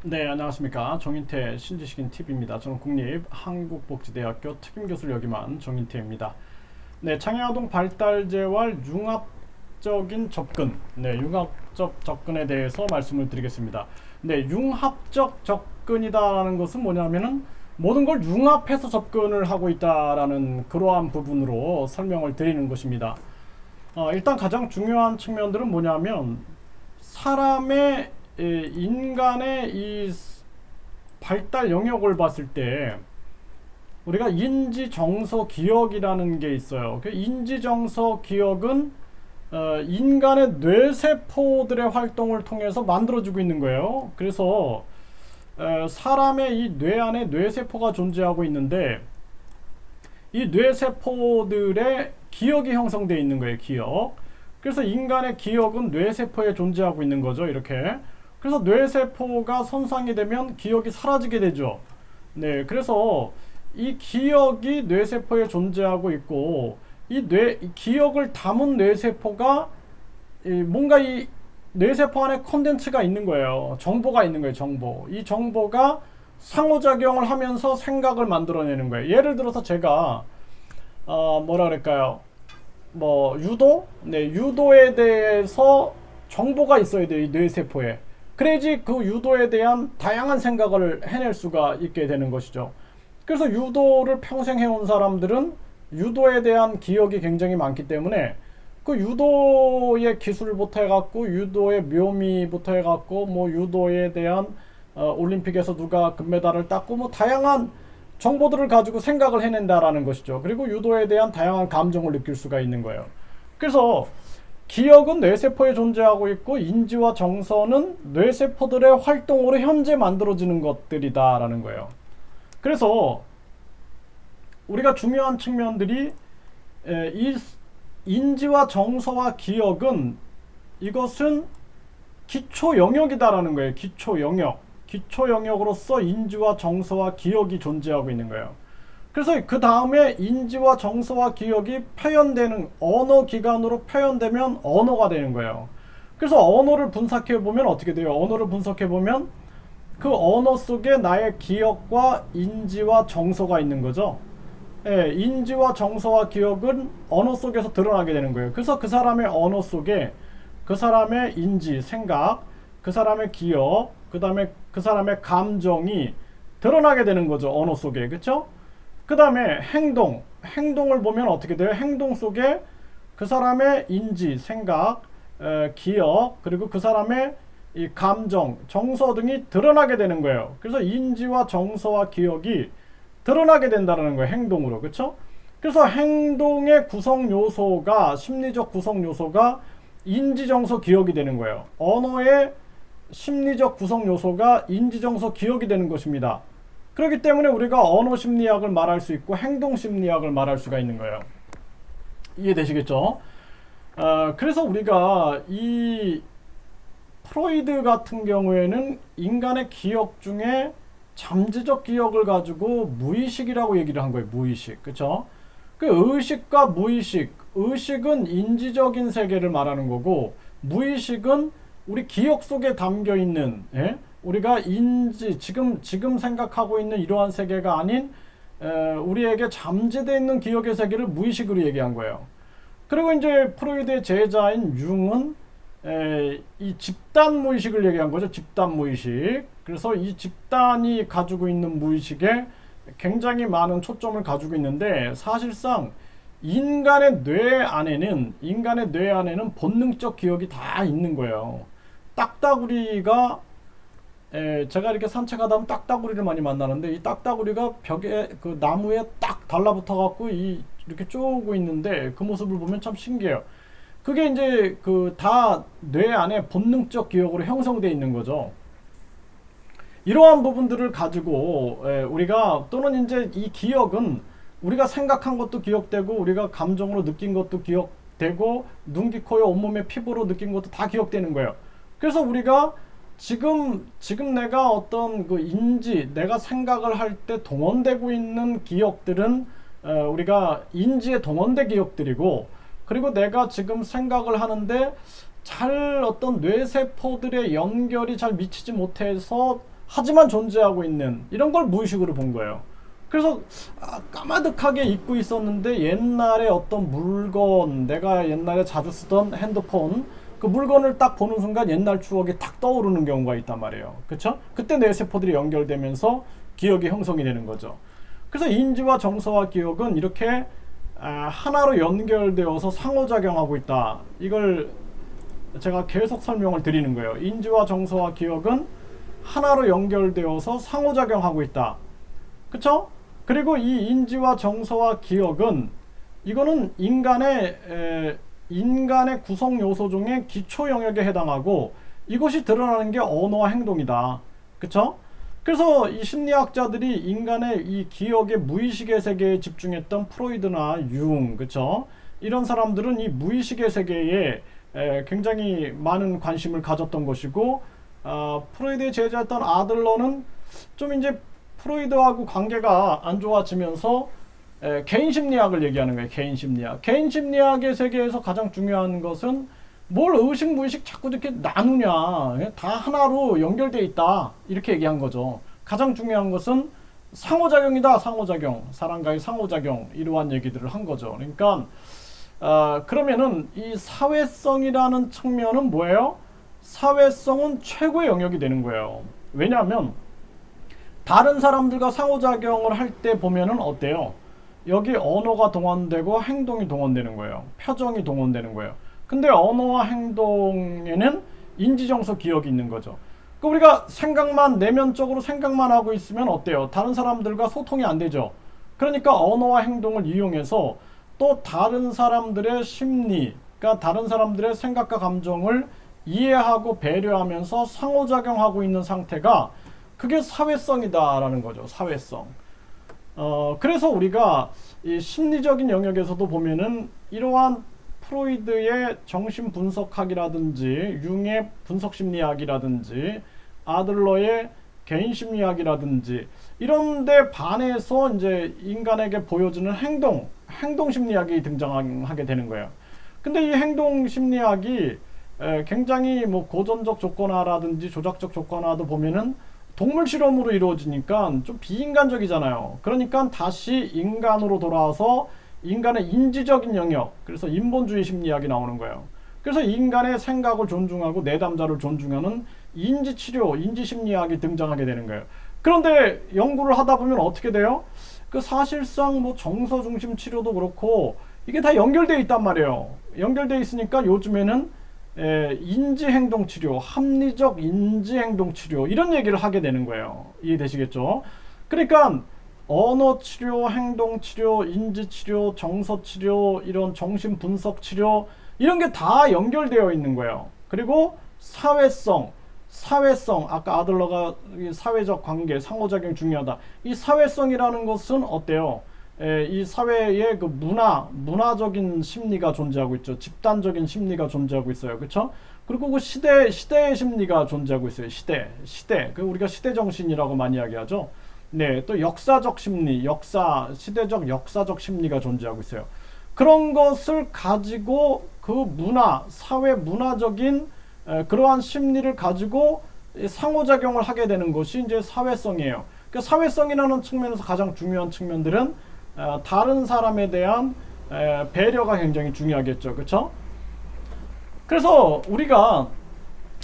네, 안녕하십니까. 정인태 신지식인 TV입니다. 저는 국립한국복지대학교 특임교수를 역임한 정인태입니다. 네, 창의아동 발달재활 융합적인 접근, 융합적 접근에 대해서 말씀을 드리겠습니다. 네, 융합적 접근이다라는 것은 뭐냐면은 모든 걸 융합해서 접근을 하고 있다라는 그러한 부분으로 설명을 드리는 것입니다. 일단 가장 중요한 측면들은 뭐냐면 사람의 인간의 이 발달 영역을 봤을 때 우리가 인지 정서 기억이라는 게 있어요. 그 인지 정서 기억은 인간의 뇌세포들의 활동을 통해서 만들어지고 있는 거예요. 그래서 사람의 이 뇌 안에 뇌세포가 존재하고 있는데 이 뇌세포들의 기억이 형성되어 있는 거예요. 기억. 그래서 인간의 기억은 뇌세포에 존재하고 있는 거죠. 이렇게. 그래서 뇌세포가 손상이 되면 기억이 사라지게 되죠. 네, 그래서 이 기억이 뇌세포에 존재하고 있고 이 기억을 담은 뇌세포가 뭔가 이 뇌세포 안에 컨텐츠가 있는 거예요. 정보가 있는 거예요. 정보. 이 정보가 상호작용을 하면서 생각을 만들어내는 거예요. 예를 들어서 제가 뭐라 그럴까요? 뭐 유도? 네, 유도에 대해서 정보가 있어야 돼요. 이 뇌세포에. 그래야지 그 유도에 대한 다양한 생각을 해낼 수가 있게 되는 것이죠. 그래서 유도를 평생 해온 사람들은 유도에 대한 기억이 굉장히 많기 때문에 그 유도의 기술부터 해갖고 유도의 묘미부터 해갖고 뭐 유도에 대한 올림픽에서 누가 금메달을 땄고 뭐 다양한 정보들을 가지고 생각을 해낸다라는 것이죠. 그리고 유도에 대한 다양한 감정을 느낄 수가 있는 거예요. 그래서 기억은 뇌세포에 존재하고 있고 인지와 정서는 뇌세포들의 활동으로 현재 만들어지는 것들이다라는 거예요. 그래서 우리가 중요한 측면들이 이 인지와 정서와 기억은 이것은 기초 영역이다라는 거예요. 기초 영역. 기초 영역으로서 인지와 정서와 기억이 존재하고 있는 거예요. 그래서 그 다음에 인지와 정서와 기억이 표현되는 언어 기관으로 표현되면 언어가 되는 거예요. 그래서 언어를 분석해 보면 어떻게 돼요? 언어를 분석해 보면 그 언어 속에 나의 기억과 인지와 정서가 있는 거죠. 예, 인지와 정서와 기억은 언어 속에서 드러나게 되는 거예요. 그래서 그 사람의 언어 속에 그 사람의 인지, 생각, 그 사람의 기억, 그 다음에 그 사람의 감정이 드러나게 되는 거죠. 언어 속에. 그쵸? 그 다음에 행동을 보면 어떻게 돼요? 행동 속에 그 사람의 인지, 생각, 기억, 그리고 그 사람의 이 감정, 정서 등이 드러나게 되는 거예요. 그래서 인지와 정서와 기억이 드러나게 된다는 거예요. 행동으로. 그쵸? 그래서 행동의 구성 요소가, 심리적 구성 요소가 인지, 정서, 기억이 되는 거예요. 언어의 심리적 구성 요소가 인지, 정서, 기억이 되는 것입니다. 그렇기 때문에 우리가 언어 심리학을 말할 수 있고 행동 심리학을 말할 수가 있는 거예요. 이해되시겠죠? 그래서 우리가 이 프로이드 같은 경우에는 인간의 기억 중에 잠재적 기억을 가지고 무의식이라고 얘기를 한 거예요. 무의식. 그쵸? 그 의식과 무의식. 의식은 인지적인 세계를 말하는 거고 무의식은 우리 기억 속에 담겨 있는, 예? 우리가 인지, 지금 생각하고 있는 이러한 세계가 아닌 우리에게 잠재되어 있는 기억의 세계를 무의식으로 얘기한 거예요. 그리고 이제 프로이드의 제자인 융은 이 집단 무의식을 얘기한 거죠. 집단 무의식. 그래서 이 집단이 가지고 있는 무의식에 굉장히 많은 초점을 가지고 있는데 사실상 인간의 뇌 안에는 본능적 기억이 다 있는 거예요. 딱따구리가 제가 이렇게 산책하다 보면 딱따구리를 많이 만나는데 이 딱따구리가 벽에 그 나무에 딱 달라붙어 갖고 이렇게 쪼고 있는데 그 모습을 보면 참 신기해요. 그게 이제 그 다 뇌 안에 본능적 기억으로 형성되어 있는 거죠. 이러한 부분들을 가지고 우리가 또는 이제 이 기억은 우리가 생각한 것도 기억되고 우리가 감정으로 느낀 것도 기억되고 눈, 귀, 코, 여 온몸의 피부로 느낀 것도 다 기억되는 거예요. 그래서 우리가 지금 내가 어떤 그 인지, 내가 생각을 할 때 동원되고 있는 기억들은 우리가 인지에 동원된 기억들이고, 그리고 내가 지금 생각을 하는데 잘 어떤 뇌세포들의 연결이 잘 미치지 못해서 하지만 존재하고 있는 이런 걸 무의식으로 본 거예요. 그래서 까마득하게 잊고 있었는데 옛날에 어떤 물건, 내가 옛날에 자주 쓰던 핸드폰, 그 물건을 딱 보는 순간 옛날 추억이 탁 떠오르는 경우가 있단 말이에요. 그쵸? 그때 뇌세포들이 연결되면서 기억이 형성이 되는 거죠. 그래서 인지와 정서와 기억은 이렇게 하나로 연결되어서 상호작용하고 있다. 이걸 제가 계속 설명을 드리는 거예요. 인지와 정서와 기억은 하나로 연결되어서 상호작용하고 있다. 그쵸? 그리고 이 인지와 정서와 기억은 이거는 인간의 구성 요소 중에 기초 영역에 해당하고 이것이 드러나는 게 언어와 행동이다. 그쵸? 그래서 이 심리학자들이 인간의 이 기억의 무의식의 세계에 집중했던 프로이드나 융, 그쵸? 이런 사람들은 이 무의식의 세계에 굉장히 많은 관심을 가졌던 것이고, 프로이드의 제자였던 아들러는 좀 이제 프로이드하고 관계가 안 좋아지면서 개인 심리학을 얘기하는 거예요. 개인 심리학. 개인 심리학의 세계에서 가장 중요한 것은 뭘 의식 무의식 자꾸 이렇게 나누냐, 다 하나로 연결돼 있다, 이렇게 얘기한 거죠. 가장 중요한 것은 상호작용이다. 상호작용, 사람과의 상호작용, 이러한 얘기들을 한 거죠. 그러니까 그러면은 이 사회성이라는 측면은 뭐예요? 사회성은 최고의 영역이 되는 거예요. 왜냐하면 다른 사람들과 상호작용을 할 때 보면은 어때요? 여기 언어가 동원되고 행동이 동원되는 거예요. 표정이 동원되는 거예요. 근데 언어와 행동에는 인지정서 기억이 있는 거죠. 우리가 생각만, 내면적으로 생각만 하고 있으면 어때요? 다른 사람들과 소통이 안 되죠. 그러니까 언어와 행동을 이용해서 또 다른 사람들의 심리, 그러니까 다른 사람들의 생각과 감정을 이해하고 배려하면서 상호작용하고 있는 상태가, 그게 사회성이다라는 거죠. 사회성. 그래서 우리가 이 심리적인 영역에서도 보면은 이러한 프로이드의 정신분석학이라든지 융의 분석심리학이라든지 아들러의 개인심리학이라든지 이런데 반해서 이제 인간에게 보여주는 행동심리학이 등장하게 되는 거예요. 근데 이 행동심리학이 굉장히 뭐 고전적 조건화라든지 조작적 조건화도 보면은 동물 실험으로 이루어지니까 좀 비인간적이잖아요. 그러니까 다시 인간으로 돌아와서 인간의 인지적인 영역, 그래서 인본주의 심리학이 나오는 거예요. 그래서 인간의 생각을 존중하고 내담자를 존중하는 인지치료, 인지심리학이 등장하게 되는 거예요. 그런데 연구를 하다 보면 어떻게 돼요? 그 사실상 뭐 정서 중심 치료도 그렇고 이게 다 연결되어 있단 말이에요. 연결되어 있으니까 요즘에는 인지행동치료, 합리적 인지행동치료, 이런 얘기를 하게 되는 거예요. 이해되시겠죠? 그러니까 언어치료, 행동치료, 인지치료, 정서치료, 이런 정신분석치료, 이런 게 다 연결되어 있는 거예요. 그리고 사회성, 아까 아들러가 사회적 관계, 상호작용이 중요하다. 이 사회성이라는 것은 어때요? 이 사회의 그 문화적인 심리가 존재하고 있죠. 집단적인 심리가 존재하고 있어요. 그렇죠? 그리고 그 시대의 심리가 존재하고 있어요. 시대. 그 우리가 시대 정신이라고 많이 이야기하죠. 네, 또 역사적 심리, 시대적 역사적 심리가 존재하고 있어요. 그런 것을 가지고 그 사회 문화적인 그러한 심리를 가지고 상호작용을 하게 되는 것이 이제 사회성이에요. 그 사회성이라는 측면에서 가장 중요한 측면들은 다른 사람에 대한 배려가 굉장히 중요하겠죠. 그렇죠? 그래서 우리가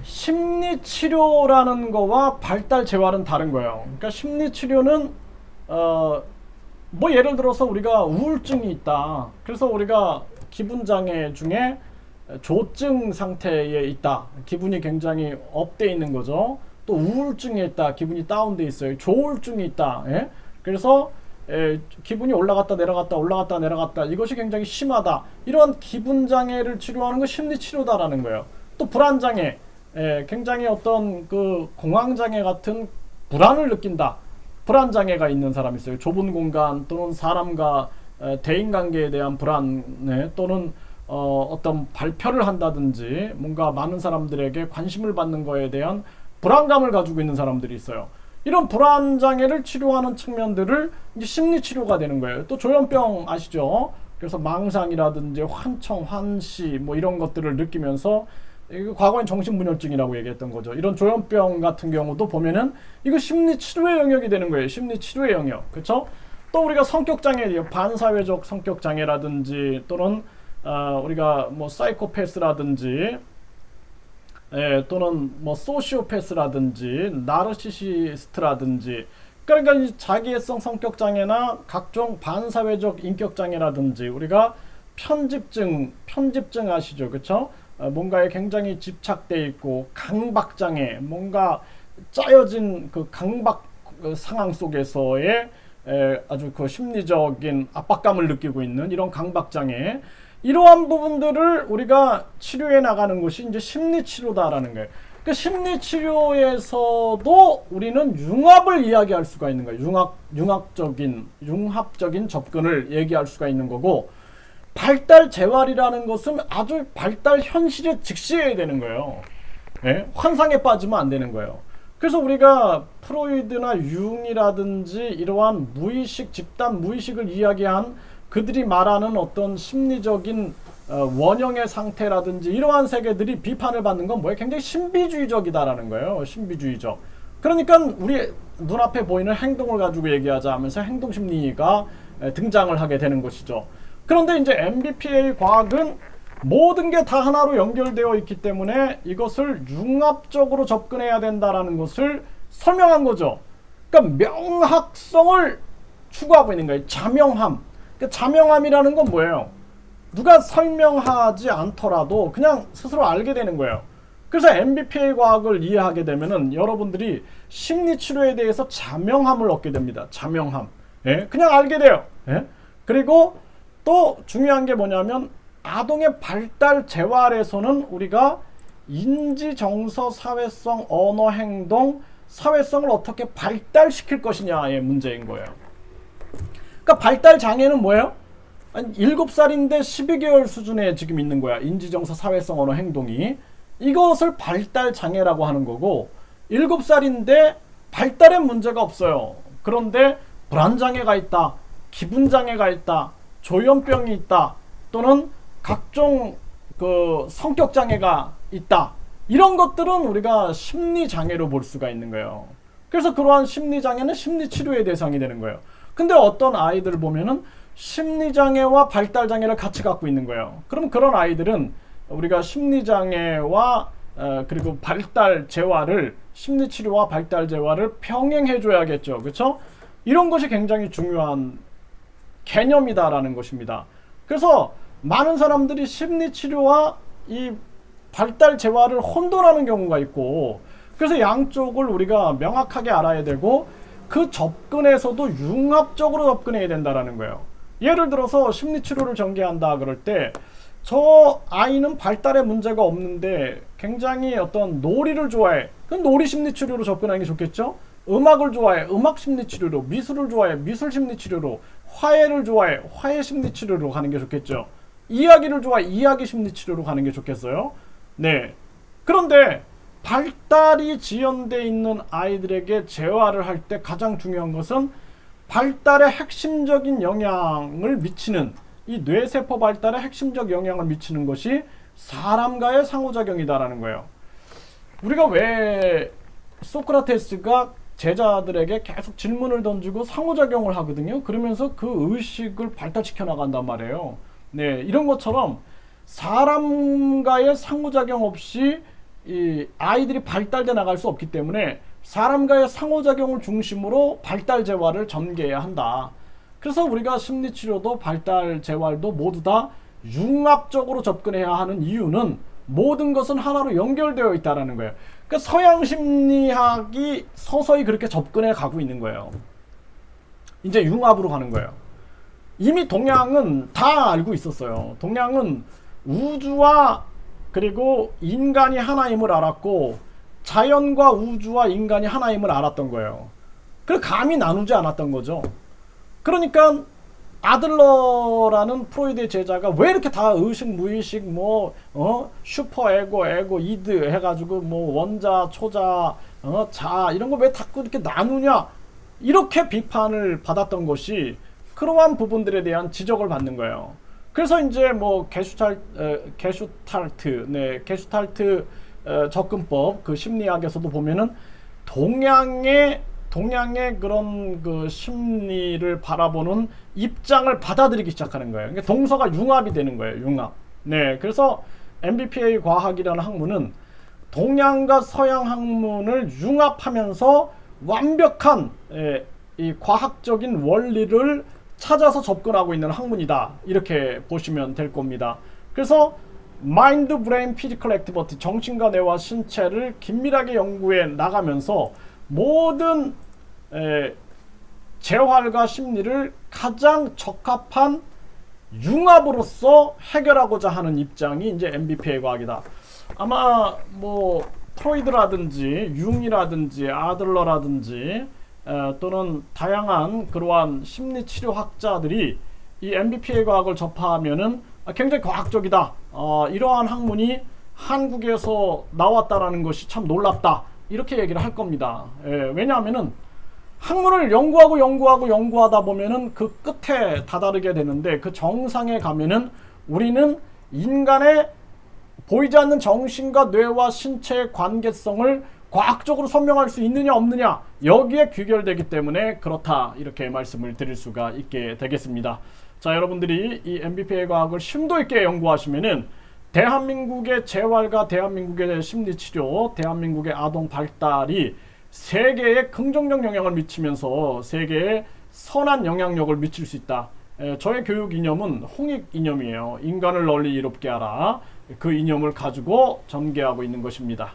심리치료라는 거와 발달 재활은 다른 거예요. 그러니까 심리치료는 뭐 예를 들어서 우리가 우울증이 있다. 그래서 우리가 기분장애 중에 조증 상태에 있다. 기분이 굉장히 업돼 있는 거죠. 또 우울증에 있다. 기분이 다운돼 있어요. 조울증이 있다. 예? 그래서 기분이 올라갔다 내려갔다 올라갔다 내려갔다, 이것이 굉장히 심하다. 이런 기분장애를 치료하는 거 심리치료다라는 거예요. 또 불안장애, 굉장히 어떤 그 공황장애 같은 불안을 느낀다. 불안장애가 있는 사람이 있어요. 좁은 공간 또는 사람과 대인관계에 대한 불안, 또는 어떤 발표를 한다든지 뭔가 많은 사람들에게 관심을 받는 거에 대한 불안감을 가지고 있는 사람들이 있어요. 이런 불안장애를 치료하는 측면들을 이제 심리치료가 되는 거예요. 또 조현병 아시죠? 그래서 망상이라든지 환청, 환시 뭐 이런 것들을 느끼면서 이거 과거엔 정신분열증이라고 얘기했던 거죠. 이런 조현병 같은 경우도 보면은 이거 심리치료의 영역이 되는 거예요. 심리치료의 영역. 그렇죠? 또 우리가 성격장애, 반사회적 성격장애라든지 또는 우리가 뭐 사이코패스라든지 또는 뭐 소시오패스라든지 나르시시스트라든지, 그러니까 이 자기애성 성격장애나 각종 반사회적 인격장애라든지 우리가 편집증 아시죠? 그렇죠? 뭔가에 굉장히 집착돼 있고 강박장애, 뭔가 짜여진 그 강박 상황 속에서의 아주 그 심리적인 압박감을 느끼고 있는 이런 강박장애, 이러한 부분들을 우리가 치료해 나가는 것이 이제 심리치료다라는 거예요. 그 심리치료에서도 우리는 융합을 이야기할 수가 있는 거예요. 융합적인 접근을 얘기할 수가 있는 거고, 발달 재활이라는 것은 아주 발달 현실에 직시해야 되는 거예요. 예? 환상에 빠지면 안 되는 거예요. 그래서 우리가 프로이드나 융이라든지 이러한 무의식, 집단 무의식을 이야기한 그들이 말하는 어떤 심리적인 원형의 상태라든지 이러한 세계들이 비판을 받는 건 뭐예요? 굉장히 신비주의적이다라는 거예요. 신비주의적. 그러니까 우리 눈앞에 보이는 행동을 가지고 얘기하자 하면서 행동심리가 등장을 하게 되는 것이죠. 그런데 이제 MBPA 과학은 모든 게 다 하나로 연결되어 있기 때문에 이것을 융합적으로 접근해야 된다라는 것을 설명한 거죠. 그러니까 명확성을 추구하고 있는 거예요. 자명함. 그러니까 자명함이라는 건 뭐예요? 누가 설명하지 않더라도 그냥 스스로 알게 되는 거예요. 그래서 MBPA 과학을 이해하게 되면은 여러분들이 심리치료에 대해서 자명함을 얻게 됩니다. 자명함. 예? 그냥 알게 돼요. 예? 그리고 또 중요한 게 뭐냐면 아동의 발달 재활에서는 우리가 인지, 정서, 사회성, 언어, 행동, 사회성을 어떻게 발달시킬 것이냐의 문제인 거예요. 그러니까 발달 장애는 뭐예요? 아니, 7살인데 12개월 수준에 지금 있는 거야. 인지, 정서, 사회성, 언어, 행동이. 이것을 발달 장애라고 하는 거고, 7살인데 발달에 문제가 없어요. 그런데 불안 장애가 있다, 기분 장애가 있다, 조현병이 있다, 또는 각종 그 성격 장애가 있다, 이런 것들은 우리가 심리 장애로 볼 수가 있는 거예요. 그래서 그러한 심리 장애는 심리 치료의 대상이 되는 거예요. 근데 어떤 아이들 보면은 심리 장애와 발달 장애를 같이 갖고 있는 거예요. 그럼 그런 아이들은 우리가 심리 장애와 그리고 발달 재활을, 심리 치료와 발달 재활을 병행해 줘야겠죠. 그렇죠? 이런 것이 굉장히 중요한 개념이다라는 것입니다. 그래서 많은 사람들이 심리 치료와 이 발달 재활을 혼돈하는 경우가 있고, 그래서 양쪽을 우리가 명확하게 알아야 되고 그 접근에서도 융합적으로 접근해야 된다라는 거예요. 예를 들어서 심리 치료를 전개한다 그럴 때 저 아이는 발달에 문제가 없는데 굉장히 어떤 놀이를 좋아해. 그럼 놀이 심리 치료로 접근하는 게 좋겠죠? 음악을 좋아해. 음악 심리 치료로. 미술을 좋아해. 미술 심리 치료로. 화해를 좋아해. 화해 심리 치료로 가는 게 좋겠죠. 이야기를 좋아해. 이야기 심리 치료로 가는 게 좋겠어요. 네. 그런데 발달이 지연되어 있는 아이들에게 재활을 할 때 가장 중요한 것은 발달에 핵심적인 영향을 미치는, 이 뇌세포 발달에 핵심적 영향을 미치는 것이 사람과의 상호작용이다라는 거예요. 우리가 왜 소크라테스가 제자들에게 계속 질문을 던지고 상호작용을 하거든요. 그러면서 그 의식을 발달시켜 나간단 말이에요. 네, 이런 것처럼 사람과의 상호작용 없이 이 아이들이 발달돼 나갈 수 없기 때문에 사람과의 상호작용을 중심으로 발달 재활을 전개해야 한다. 그래서 우리가 심리치료도 발달 재활도 모두 다 융합적으로 접근해야 하는 이유는 모든 것은 하나로 연결되어 있다는 거예요. 그러니까 서양 심리학이 서서히 그렇게 접근해 가고 있는 거예요. 이제 융합으로 가는 거예요. 이미 동양은 다 알고 있었어요. 동양은 우주와 그리고 인간이 하나임을 알았고 자연과 우주와 인간이 하나임을 알았던 거예요. 그래서 감히 나누지 않았던 거죠. 그러니까 아들러라는 프로이드의 제자가 왜 이렇게 다 의식, 무의식, 슈퍼 에고, 에고, 이드 해가지고 원자, 초자, 자 이런 거 왜 자꾸 이렇게 나누냐, 이렇게 비판을 받았던 것이 그러한 부분들에 대한 지적을 받는 거예요. 그래서 이제 뭐 게슈탈트, 네, 게슈탈트 접근법 그 심리학에서도 보면은 동양의 그런 그 심리를 바라보는 입장을 받아들이기 시작하는 거예요. 그러니까 동서가 융합이 되는 거예요. 융합. 네, 그래서 MBPA 과학이라는 학문은 동양과 서양 학문을 융합하면서 완벽한 이 과학적인 원리를 찾아서 접근하고 있는 학문이다. 이렇게 보시면 될 겁니다. 그래서 마인드, 브레인, 피지컬 액티비티, 정신과 뇌와 신체를 긴밀하게 연구해 나가면서 모든 재활과 심리를 가장 적합한 융합으로서 해결하고자 하는 입장이 이제 MBPA 과학이다. 아마 뭐 프로이드라든지 융이라든지 아들러라든지 또는 다양한 그러한 심리치료학자들이 이 MBPA 과학을 접하면은 굉장히 과학적이다. 이러한 학문이 한국에서 나왔다라는 것이 참 놀랍다. 이렇게 얘기를 할 겁니다. 왜냐하면은 학문을 연구하다 보면은 그 끝에 다다르게 되는데 그 정상에 가면은 우리는 인간의 보이지 않는 정신과 뇌와 신체의 관계성을 과학적으로 설명할 수 있느냐 없느냐 여기에 귀결되기 때문에 그렇다 이렇게 말씀을 드릴 수가 있게 되겠습니다. 자, 여러분들이 이 MBPA 과학을 심도 있게 연구하시면은 대한민국의 재활과 대한민국의 심리치료, 대한민국의 아동 발달이 세계에 긍정적 영향을 미치면서 세계에 선한 영향력을 미칠 수 있다. 저의 교육 이념은 홍익 이념이에요. 인간을 널리 이롭게 하라. 그 이념을 가지고 전개하고 있는 것입니다.